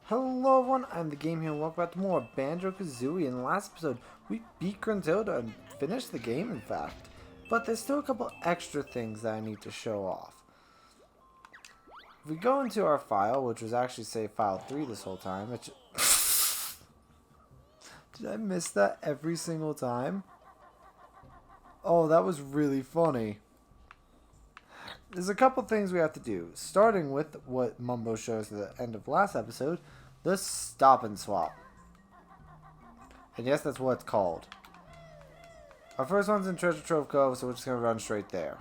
Hello everyone, I'm the Game here and welcome back to more Banjo-Kazooie. In the last episode, we beat Gruntilda and finished the game in fact. But there's still a couple extra things that I need to show off. If we go into our file, which was actually say file 3 this whole time, which... Did I miss that every single time? Oh, that was really funny. There's a couple things we have to do, starting with what Mumbo shows at the end of last episode, the stop and swap. And yes, that's what it's called. Our first one's in Treasure Trove Cove, so we're just going to run straight there.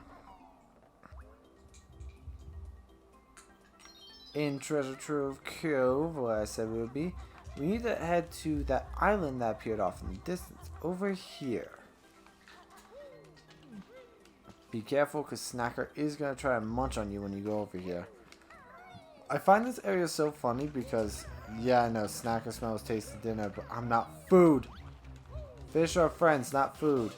In Treasure Trove Cove, where I said we would be, we need to head to that island that appeared off in the distance, over here. Be careful, because Snacker is going to try and munch on you when you go over here. I find this area so funny because, yeah, I know, Snacker smells tasty dinner, but I'm not food. Fish are friends, not food.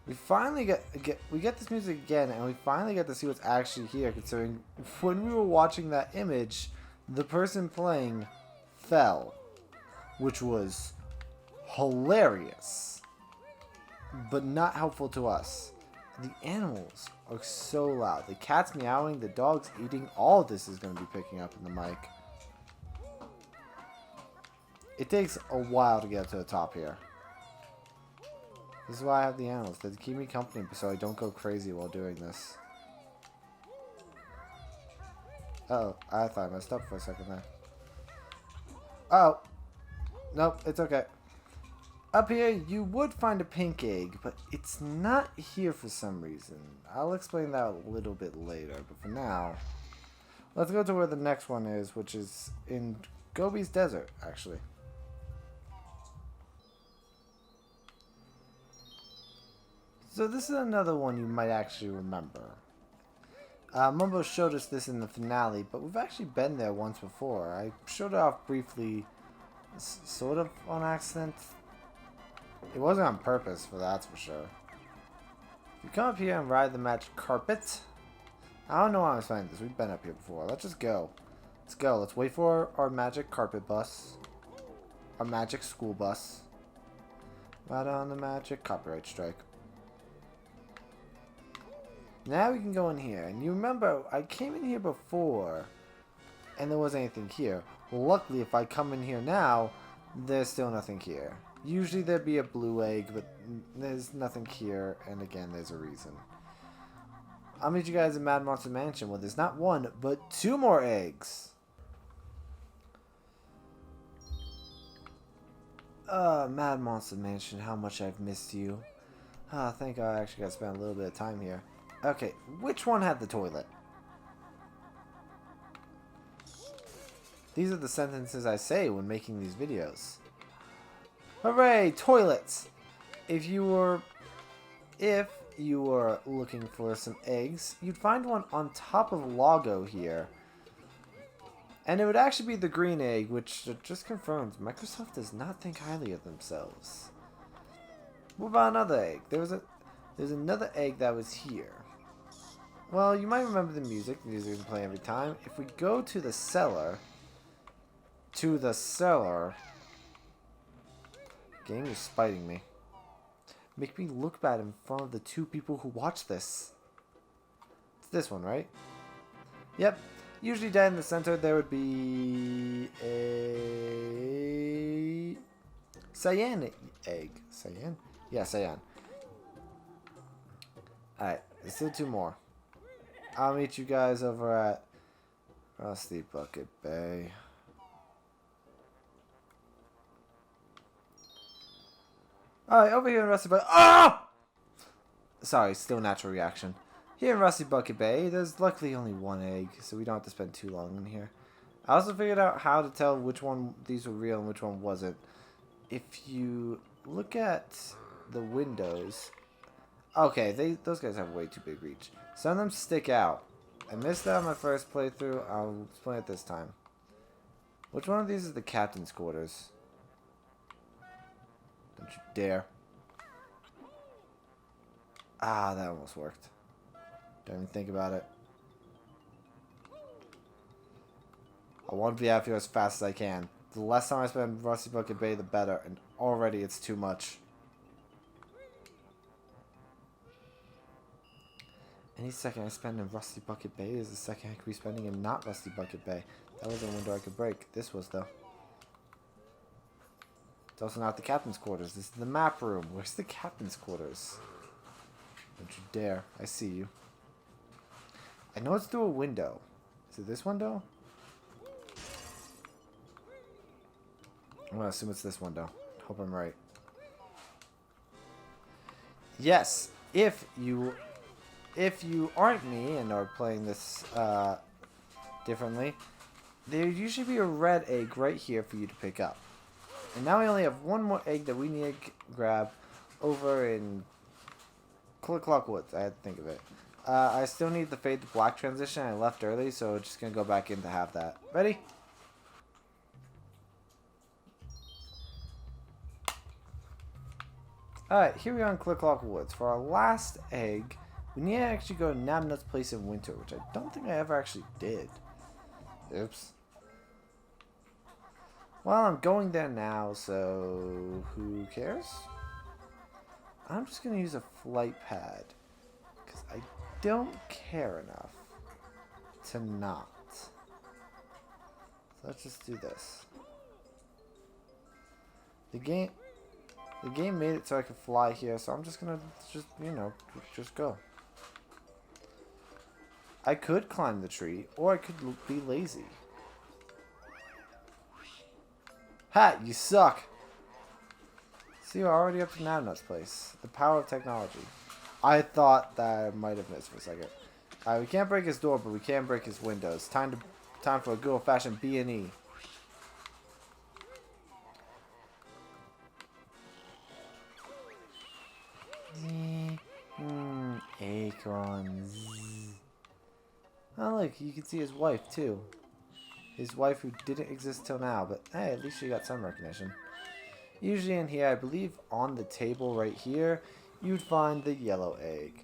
We finally get this music again, and we finally get to see what's actually here, considering when we were watching that image, the person playing fell, which was hilarious. But not helpful to us. The animals are so loud. The cat's meowing, the dog's eating. All of this is going to be picking up in the mic. It takes a while to get to the top here. This is why I have the animals. They keep me company so I don't go crazy while doing this. Uh-oh, I thought I messed up for a second there. Oh, nope, it's okay. Up here, you would find a pink egg, but it's not here for some reason. I'll explain that a little bit later, but for now, let's go to where the next one is, which is in Goby's desert, actually. So this is another one you might actually remember. Mumbo showed us this in the finale, but we've actually been there once before. I showed it off briefly, sort of on accident. It wasn't on purpose, for that's for sure. If you come up here and ride the magic carpet... I don't know why I'm saying this. We've been up here before. Let's just go. Let's go. Let's wait for our magic carpet bus. Our magic school bus. Right on the magic copyright strike. Now we can go in here. And you remember, I came in here before, and there wasn't anything here. Well, luckily, if I come in here now, there's still nothing here. Usually there'd be a blue egg, but there's nothing here, and again, there's a reason. I'll meet you guys in Mad Monster Mansion, where there's not one, but 2 more eggs. Mad Monster Mansion, how much I've missed you. Thank God I actually got to spend a little bit of time here. Okay, which one had the toilet? These are the sentences I say when making these videos. Hooray, toilets! If you were looking for some eggs, you'd find one on top of Logo here. And it would actually be the green egg, which just confirms Microsoft does not think highly of themselves. What about another egg? There's another egg that was here. Well, you might remember the music. The music doesn't play every time. If we go to the cellar... Game is spiting me. Make me look bad in front of the 2 people who watch this. It's this one, right? Yep. Usually down in the center there would be a cyan egg. Cyan? Yeah, cyan. Alright, there's still 2 more. I'll meet you guys over at Rusty Bucket Bay. Alright, over here in Rusty Bucket... Ah! Sorry, still natural reaction. Here in Rusty Bucket Bay, there's luckily only 1 egg, so we don't have to spend too long in here. I also figured out how to tell which one these were real and which one wasn't. If you look at the windows... Okay, those guys have way too big reach. Some of them stick out. I missed that on my first playthrough. I'll explain it this time. Which one of these is the captain's quarters? Don't you dare. Ah, that almost worked. Don't even think about it. I want to be out here as fast as I can. The less time I spend in Rusty Bucket Bay, the better. And already it's too much. Any second I spend in Rusty Bucket Bay is the second I could be spending in not Rusty Bucket Bay. That wasn't a window I could break. This was, though. It's also not the captain's quarters. This is the map room. Where's the captain's quarters? Don't you dare. I see you. I know it's through a window. Is it this window? I'm going to assume it's this window. Hope I'm right. Yes, if you aren't me and are playing this differently, there usually be a red egg right here for you to pick up. And now we only have one more egg that we need to grab over in Click-Clock Woods. I had to think of it. I still need the fade to black transition. I left early, so just going to go back in to have that. Ready? Alright, here we are in Click-Clock Woods. For our last egg, we need to actually go to Nabnut's place in winter, which I don't think I ever actually did. Oops. Well, I'm going there now, so who cares? I'm just going to use a flight pad, because I don't care enough to not. So let's just do this. The game made it so I could fly here, so I'm just going to just go. I could climb the tree, or I could be lazy. Ha! You suck! See, we're already up to Nabnut's place. The power of technology. I thought that I might have missed for a second. We can't break his door, but we can break his windows. Time for a good old-fashioned B&E. Acorns. Oh, look, you can see his wife, too. His wife who didn't exist till now, but hey, at least she got some recognition. Usually in here, I believe on the table right here, you'd find the yellow egg.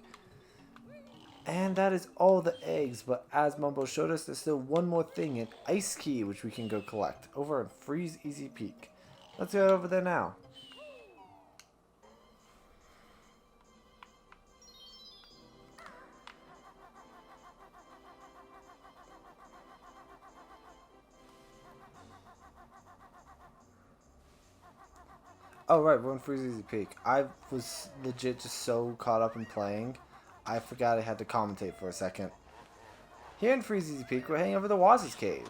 And that is all the eggs, but as Mumbo showed us, there's still one more thing, an ice key, which we can go collect over in Freeze Easy Peak. Let's go over there now. Oh, right, we're in Freeze Easy Peak. I was legit just so caught up in playing, I forgot I had to commentate for a second. Here in Freeze Easy Peak, we're heading over to Waz's Cave.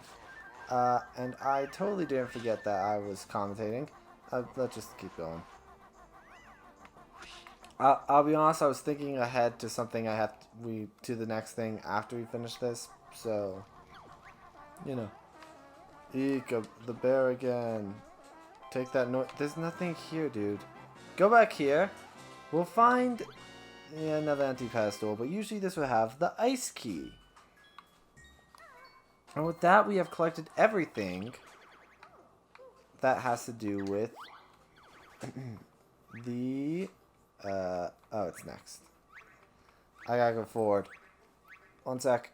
And I totally didn't forget that I was commentating. Let's just keep going. I'll be honest, I was thinking ahead to something to the next thing after we finish this, so, you know. Eek, the bear again. Take that note. There's nothing here, dude. Go back here. We'll find another empty pedestal, but usually this will have the ice key. And with that, we have collected everything that has to do with the... oh, it's next. I gotta go forward. One sec.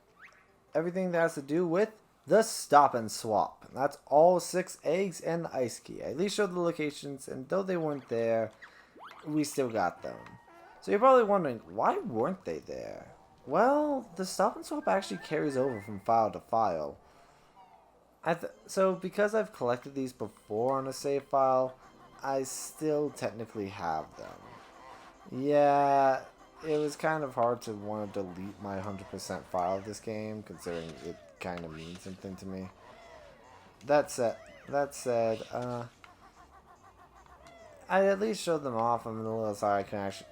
Everything that has to do with the stop and swap. That's all 6 eggs and the ice key. I at least showed the locations, and though they weren't there, we still got them. So you're probably wondering, why weren't they there? Well, the stop and swap actually carries over from file to file. So because I've collected these before on a save file, I still technically have them. Yeah, it was kind of hard to want to delete my 100% file of this game, considering it kind of means something to me. That said, I at least showed them off. I'm a little sorry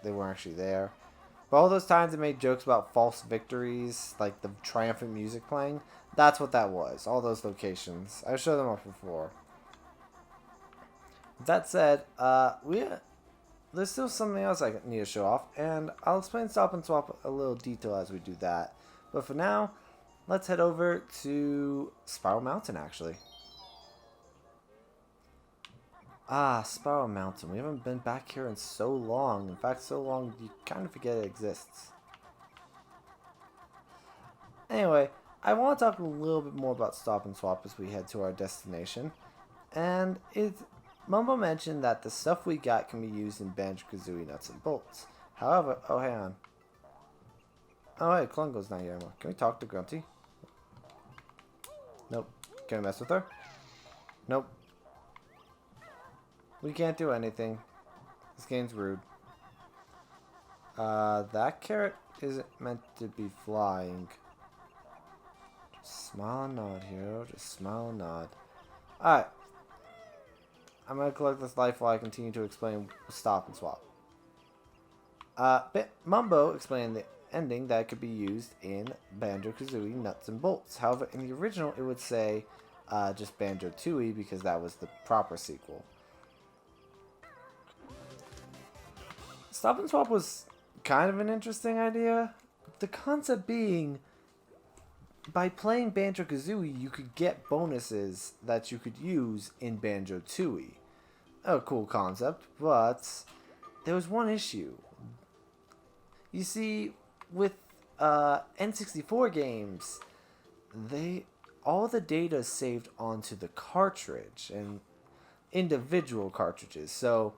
they weren't actually there. But all those times I made jokes about false victories, like the triumphant music playing, that's what that was. All those locations. I showed them off before. That said, there's still something else I need to show off, and I'll explain stop and swap a little detail as we do that. But for now, let's head over to Spiral Mountain, actually. Ah, Spiral Mountain. We haven't been back here in so long. In fact, so long you kind of forget it exists. Anyway, I want to talk a little bit more about Stop and Swap as we head to our destination. And Mumbo mentioned that the stuff we got can be used in Banjo-Kazooie nuts and bolts. However, oh, hang on. Oh, hey, Klungo's not here anymore. Can we talk to Grunty? Nope. Can we mess with her? Nope. We can't do anything. This game's rude. That carrot isn't meant to be flying. Just smile and nod, hero. Just smile and nod. Alright. I'm gonna collect this life while I continue to explain Stop and Swap. Mumbo explained the ending that could be used in Banjo-Kazooie Nuts and Bolts. However, in the original, it would say just Banjo-Tooie because that was the proper sequel. Stop and Swap was kind of an interesting idea. The concept being, by playing Banjo-Kazooie, you could get bonuses that you could use in Banjo-Tooie. A cool concept, but there was one issue. You see, with N64 games, all the data is saved onto the cartridge and individual cartridges. So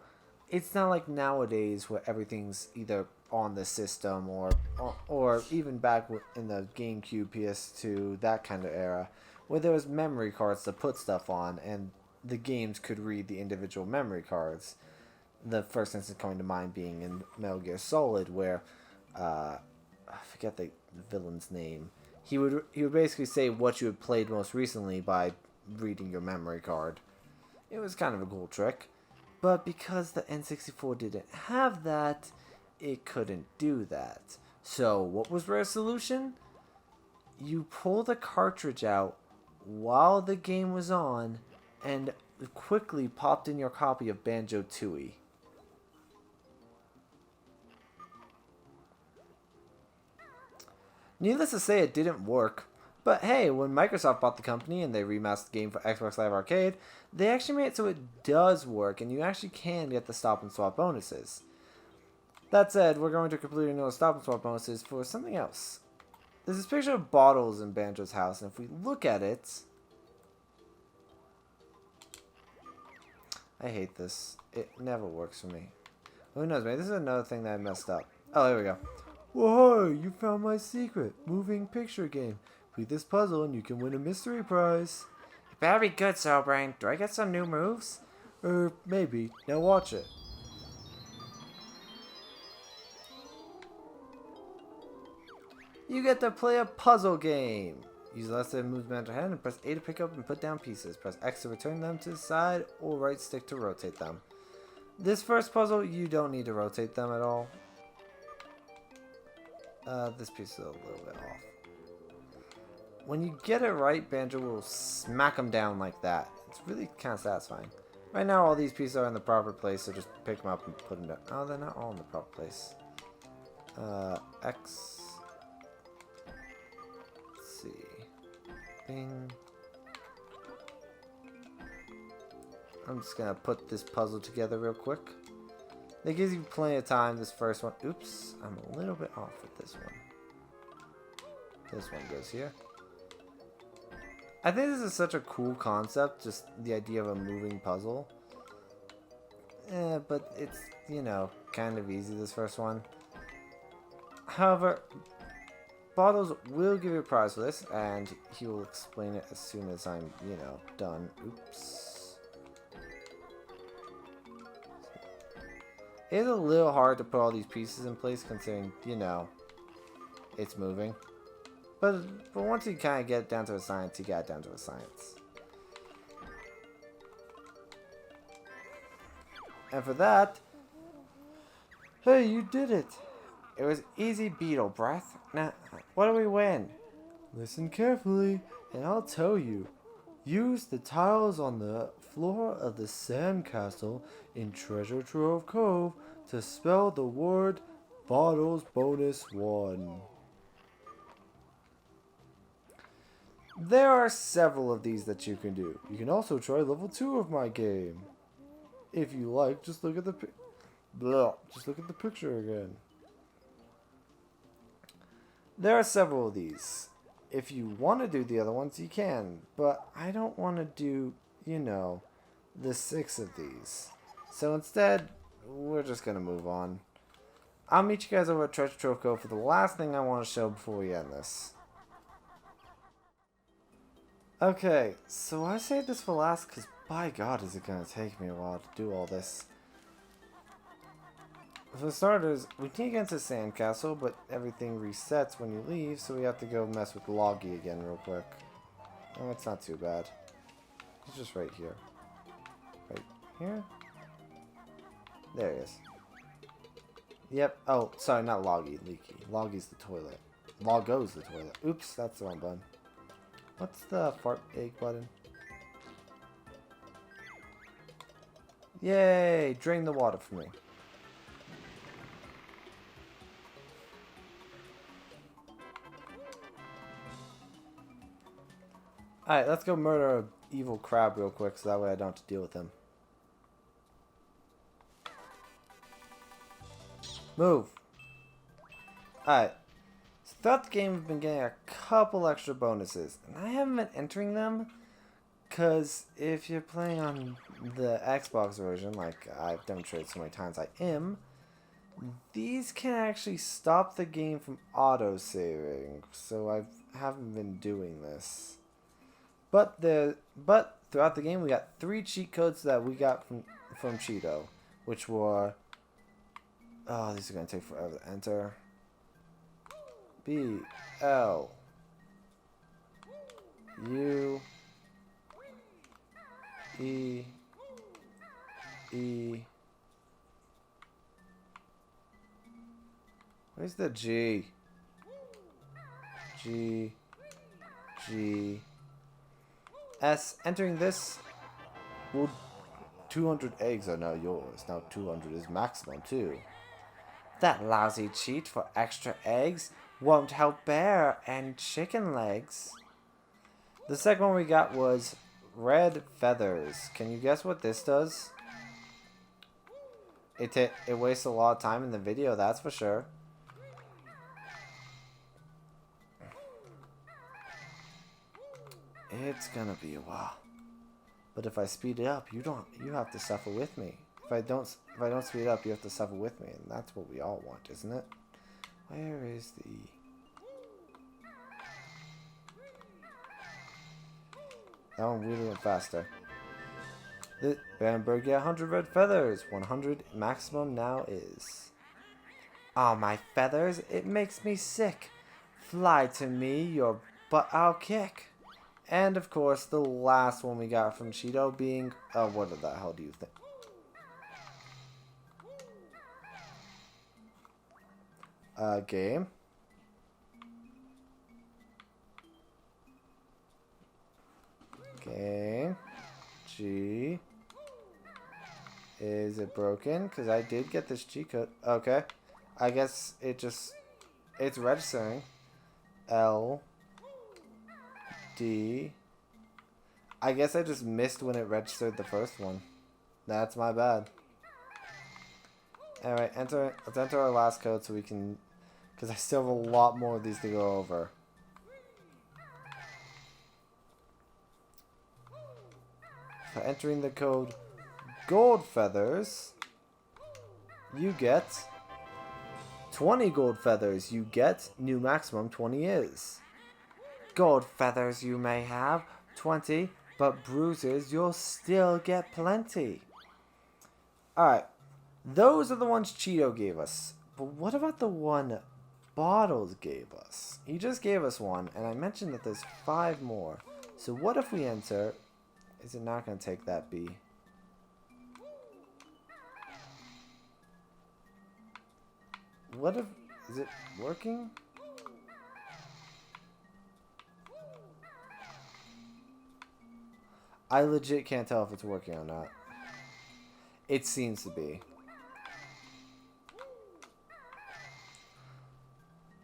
it's not like nowadays where everything's either on the system or even back in the GameCube, PS2, that kind of era, where there was memory cards to put stuff on and the games could read the individual memory cards. The first instance coming to mind being in Metal Gear Solid, where I forget the villain's name. He would basically say what you had played most recently by reading your memory card. It was kind of a cool trick, but because the N64 didn't have that, it couldn't do that. So what was Rare's solution? You pull the cartridge out while the game was on and quickly popped in your copy of Banjo-Tooie. Needless to say, it didn't work. But hey, when Microsoft bought the company and they remastered the game for Xbox Live Arcade, they actually made it so it does work and you actually can get the Stop and Swap bonuses. That said, we're going to completely ignore Stop and Swap bonuses for something else. There's this picture of bottles in Banjo's house, and if we look at it... I hate this. It never works for me. Who knows, maybe this is another thing that I messed up. Oh, there we go. Whoa, you found my secret moving picture game. Complete this puzzle and you can win a mystery prize. You better be good, Cellbrain. Do I get some new moves? Maybe. Now watch it. You get to play a puzzle game. Use the left side movement to hand and press A to pick up and put down pieces. Press X to return them to the side or right stick to rotate them. This first puzzle, you don't need to rotate them at all. This piece is a little bit off. When you get it right, Banjo will smack them down like that. It's really kind of satisfying. Right now, all these pieces are in the proper place, so just pick them up and put them down. Oh, they're not all in the proper place. X. Let's see. Bing. I'm just gonna put this puzzle together real quick. That gives you plenty of time. This first one. Oops, I'm a little bit off with this one. This one goes here. I think this is such a cool concept, just the idea of a moving puzzle. But it's, you know, kind of easy, this first one. However, Bottles will give you a prize for this, and he will explain it as soon as I'm, you know, done. Oops. It's a little hard to put all these pieces in place considering, you know, it's moving. But once you kind of get it down to a science, you get it down to a science. And for that, hey, you did it! It was easy beetle breath. Now, what do we win? Listen carefully, and I'll tell you. Use the tiles on the floor of the sandcastle in Treasure Trove Cove to spell the word Bottles Bonus 1. There are several of these that you can do. You can also try level 2 of my game. If you like, just look at the picture again. There are several of these. if you want to do the other ones, you can. But I don't want to do, you know, the 6 of these. So instead, we're just going to move on. I'll meet you guys over at Treasure Trove Cove for the last thing I want to show before we end this. Okay, so I saved this for last because by God is it going to take me a while to do all this. For starters, we can't get into Sandcastle, but everything resets when you leave, so we have to go mess with Loggy again real quick. Oh, it's not too bad. He's just right here. Right here? There he is. Yep. Oh, sorry, not Loggy. Leaky. Loggy's the toilet. Loggo's the toilet. Oops, that's the wrong button. What's the fart egg button? Yay! Drain the water for me. Alright, let's go murder an evil crab real quick so that way I don't have to deal with him. Move! Alright. So throughout the game we've been getting a couple extra bonuses. And I haven't been entering them because if you're playing on the Xbox version, like I've demonstrated so many times I am, these can actually stop the game from auto-saving. So I haven't been doing this. But throughout the game we got 3 cheat codes that we got from Cheeto, which were, oh, these are gonna take forever to enter. B L U E E. Where's the G? G G S. Entering this will 200 eggs are now yours. Now 200 is maximum too. That lousy cheat for extra eggs won't help bear and chicken legs. The second one we got was red feathers. Can you guess what this does? It wastes a lot of time in the video, that's for sure. It's gonna be a while. But if I speed it up, you have to suffer with me. If I don't speed it up, you have to suffer with me, and that's what we all want, isn't it? Where is the E? That one really went faster. The Bamberg, yeah, 100 red feathers. 100 maximum now is. Oh, my feathers, it makes me sick. Fly to me, your butt I'll kick. And of course, the last one we got from Cheeto being, what the hell do you think? Game. Game. G. Is it broken? Because I did get this G code. Okay. I guess it's registering. L. D. I guess I just missed when it registered the first one. That's my bad. Alright, let's enter our last code so we can, because I still have a lot more of these to go over. So entering the code gold feathers, you get 20 gold feathers. You get new maximum 20 is. Gold feathers you may have 20, but bruises you'll still get plenty. Alright. Those are the ones Cheeto gave us. But what about the one Bottles gave us? He just gave us one, and I mentioned that there's 5 more. So what if we enter... Is it not going to take that B? What if... Is it working? I legit can't tell if it's working or not. It seems to be.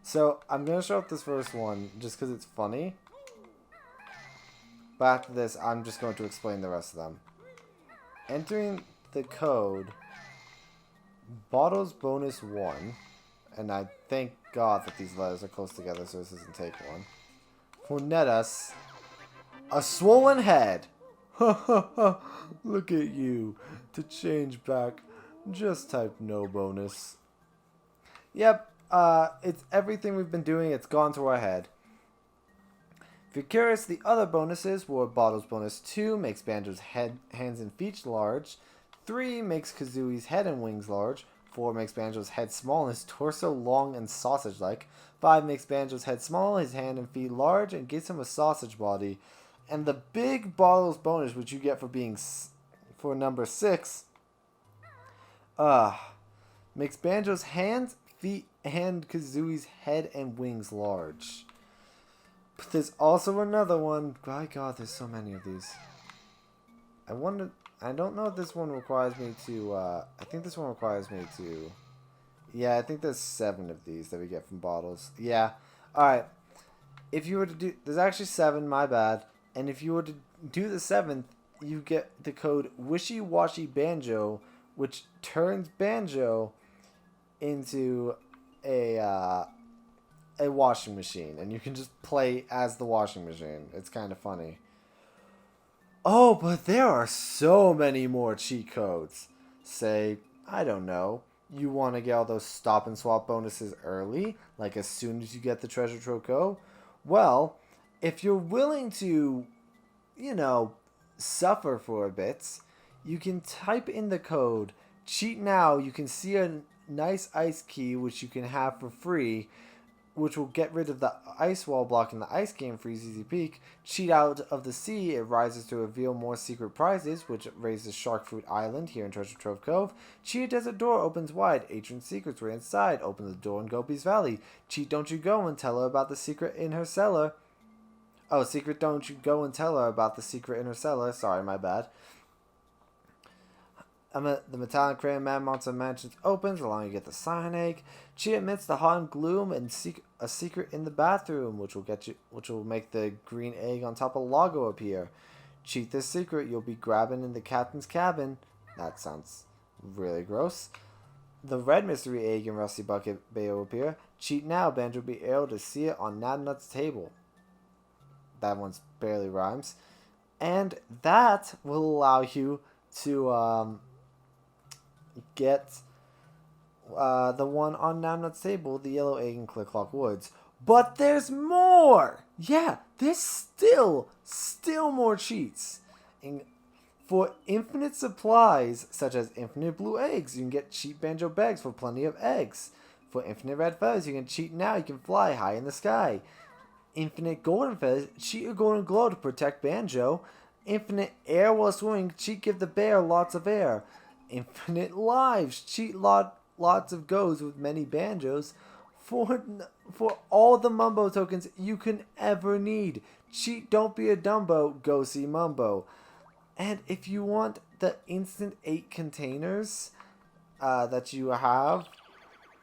So, I'm going to show up this first one just because it's funny. But after this, I'm just going to explain the rest of them. Entering the code, Bottles bonus 1. And I thank God that these letters are close together so this doesn't take one. will net us a swollen head. Ha ha ha. Look at you. To change back, just type no bonus. Yep, it's everything we've been doing. It's gone to our head. If you're curious, the other bonuses were Bottles bonus 2 makes Banjo's head, hands, and feet large. 3 makes Kazooie's head and wings large. 4 makes Banjo's head small and his torso long and sausage-like. 5 makes Banjo's head small, his hand and feet large, and gives him a sausage body. And the big Bottles bonus, which you get for being for number 6, makes Banjo's hands, feet, and Kazooie's head and wings large. But there's also another one. My God, there's so many of these. I don't know if this one requires me to, I think this one requires me to, yeah, I think there's 7 of these that we get from Bottles. Yeah. Alright. If you were to do, there's actually 7, my bad. And if you were to do the 7th, you get the code Wishy Washy Banjo, which turns Banjo into a washing machine, and you can just play as the washing machine. It's kind of funny. Oh, but there are so many more cheat codes. Say, I don't know, you want to get all those stop and swap bonuses early, like as soon as you get the treasure trove Cove? Well, if you're willing to, you know, suffer for a bit, you can type in the code cheat now. You can see a nice ice key which you can have for free, which will get rid of the ice wall blocking the ice game for easy peek. Cheat out of the sea, it rises to reveal more secret prizes, which raises Shark Fruit Island here in Treasure Trove Cove. Cheat a desert door opens wide, ancient secrets were inside, open the door in Goby's Valley. Cheat don't you go and tell her about the secret in her cellar. Oh, secret don't you go and tell her about the secret in her cellar. Sorry, my bad. The metallic crayon man monster mansion opens, allowing you to get the cyan egg. Cheat amidst the hot and gloom and seek a secret in the bathroom, which will make the green egg on top of Lago appear. Cheat this secret, you'll be grabbing in the captain's cabin. That sounds really gross. The red mystery egg in Rusty Bucket Bay will appear. Cheat now, Banjo will be able to see it on Nabnut's table. That one's barely rhymes. And that will allow you to get the one on Nabnut's table, the yellow egg in Click-Clock Woods. But there's more! Yeah, there's still more cheats. For infinite supplies, such as infinite blue eggs, you can get cheat Banjo bags for plenty of eggs. For infinite red feathers, you can cheat now, you can fly high in the sky. Infinite golden feathers, cheat your golden glow to protect Banjo. Infinite air while swimming, cheat give the bear lots of air. Infinite lives, cheat lots of goes with many Banjos. For all the Mumbo tokens you can ever need. Cheat don't be a Dumbo, go see Mumbo. And if you want the instant 8 containers that you have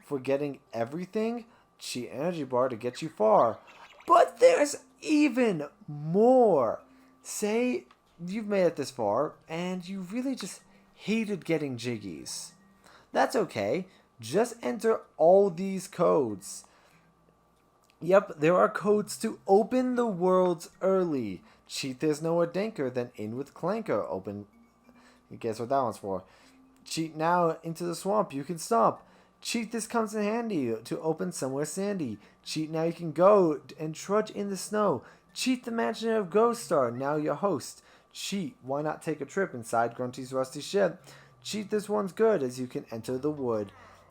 for getting everything, cheat energy bar to get you far. But there's even more. Say you've made it this far and you really just hated getting jiggies. That's okay. Just enter all these codes. Yep, there are codes to open the worlds early. Cheat there's no Danker, then in with Clanker. Open. Guess what that one's for? Cheat now into the swamp, you can stomp. Cheat this comes in handy to open somewhere sandy. Cheat now you can go and trudge in the snow. Cheat the mansion of Ghost Star, now your host. Cheat, why not take a trip inside Grunty's rusty ship? Cheat this one's good as you can enter the wood.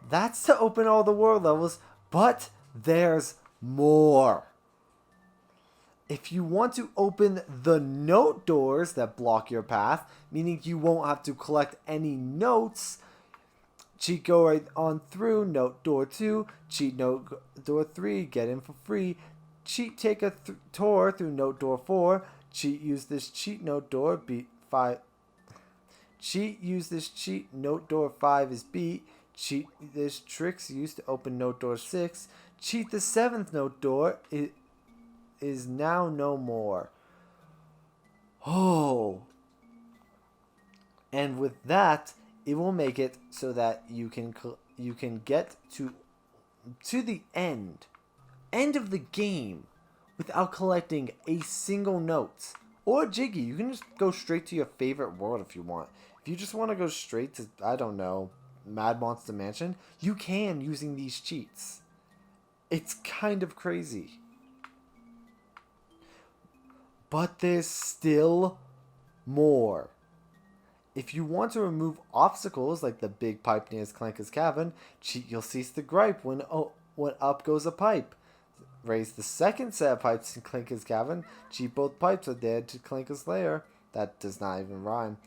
That's to open all the world levels, but there's more. If you want to open the note doors that block your path, meaning you won't have to collect any notes, cheat go right on through note door 2, cheat note door 3, get in for free. Cheat take a tour through note door 4, cheat use this cheat note door beat 5. Cheat use this cheat note door 5 is beat. Cheat this tricks used to open note door 6. Cheat the 7th note door is now no more. Oh. And with that, it will make it so that you can get to the end of the game without collecting a single note. Or Jiggy, you can just go straight to your favorite world if you want. If you just want to go straight to, I don't know, Mad Monster Mansion, you can using these cheats. It's kind of crazy. But there's still more. If you want to remove obstacles like the big pipe near Clanker's Cavern, cheat You'll Cease to Gripe when up goes a pipe. Raise the second set of pipes in Clanker's Cavern, cheat both pipes are dead to Clanker's Lair. That does not even rhyme.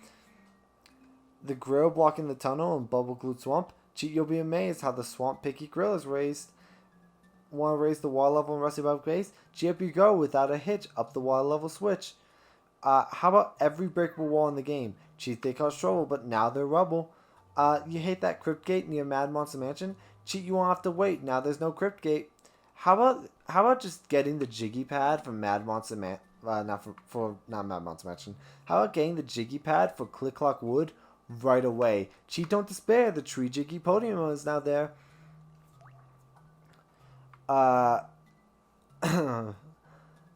The grill blocking the tunnel in Bubble Glued Swamp, cheat You'll be amazed how the Swamp Picky Grill is raised. Want to raise the water level in Rusty Bubble Base? Cheat Up You Go without a hitch up the water level switch. How about every breakable wall in the game? Cheat They Cause Trouble, but now they're rubble. You hate that Crypt Gate near Mad Monster Mansion? Cheat You Won't Have to Wait, now there's no Crypt Gate. How about just getting the Jiggy Pad from Mad Monster not Mad Monster Mansion. How about getting the Jiggy Pad for Click Clock Wood right away? Cheat Don't Despair, the Tree Jiggy Podium is now there.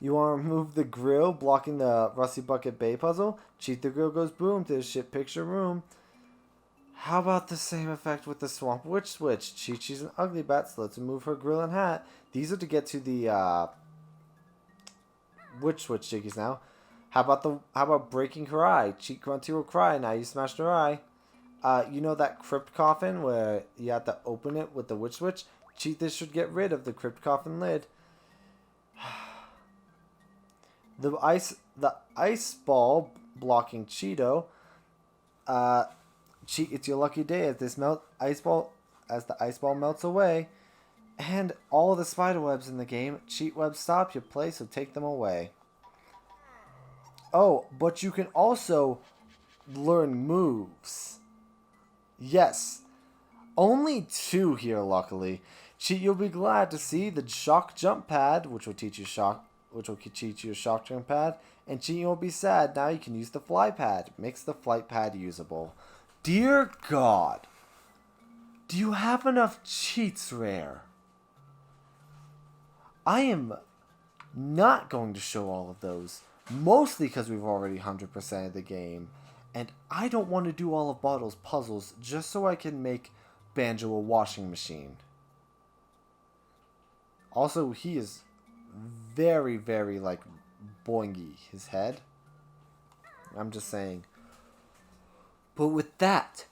You want to remove the grill blocking the Rusty Bucket Bay puzzle? Cheat the grill goes boom to the shit picture room. How about the same effect with the Swamp Witch Switch? Cheat She's an ugly bat, so let's remove her grill and hat. These are to get to the Witch Switch Jiggies now. How about breaking her eye? Cheat Grunty will cry, now you smashed her eye. You know that crypt coffin where you have to open it with the Witch Switch? Cheat This should get rid of the crypt coffin lid. The ice ball blocking Cheeto. Cheat It's Your Lucky Day as the ice ball melts away. And all the spider webs in the game. Cheat webs stop your play, so take them away. Oh, but you can also learn moves. Yes. Only 2 here, luckily. Cheat You'll be glad to see the shock jump pad, which will teach you shock jump pad, and Cheat You Won't Be Sad. Now you can use the fly pad. Makes the flight pad usable. Dear God, do you have enough cheats, Rare? I am not going to show all of those, mostly because we've already 100%ed the game, and I don't want to do all of Bottle's puzzles just so I can make Banjo a washing machine. Also, he is very, very, like, boingy, his head. I'm just saying. But with that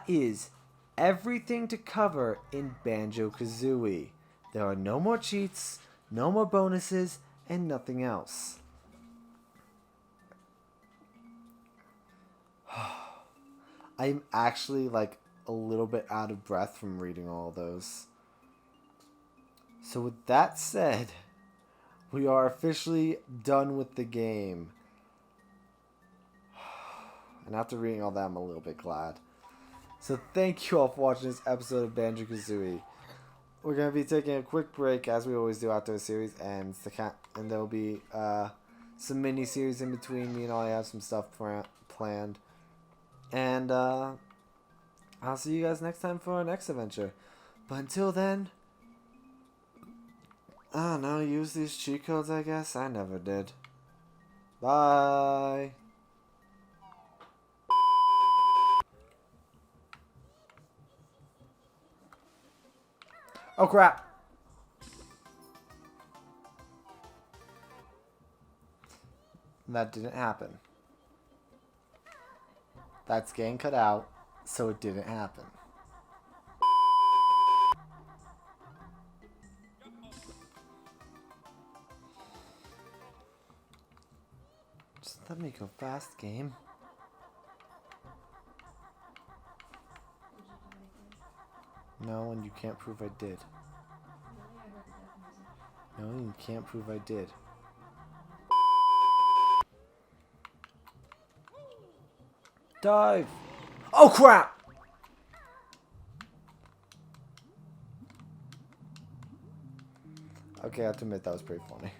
is everything to cover in Banjo-Kazooie. There are no more cheats, no more bonuses, and nothing else. I'm actually, like, a little bit out of breath from reading all those. So with that said, we are officially done with the game. And after reading all that, I'm a little bit glad. So thank you all for watching this episode of Banjo-Kazooie. We're going to be taking a quick break, as we always do after a series, and there will be some mini-series in between. Me and I have some stuff planned. And I'll see you guys next time for our next adventure. But until then, I don't know, use these cheat codes, I guess. I never did. Bye. Oh crap. That didn't happen. That's getting cut out, so it didn't happen. Just let me go fast, game. No, and you can't prove I did. No, you can't prove I did. Dive! Oh crap! Okay, I have to admit that was pretty funny.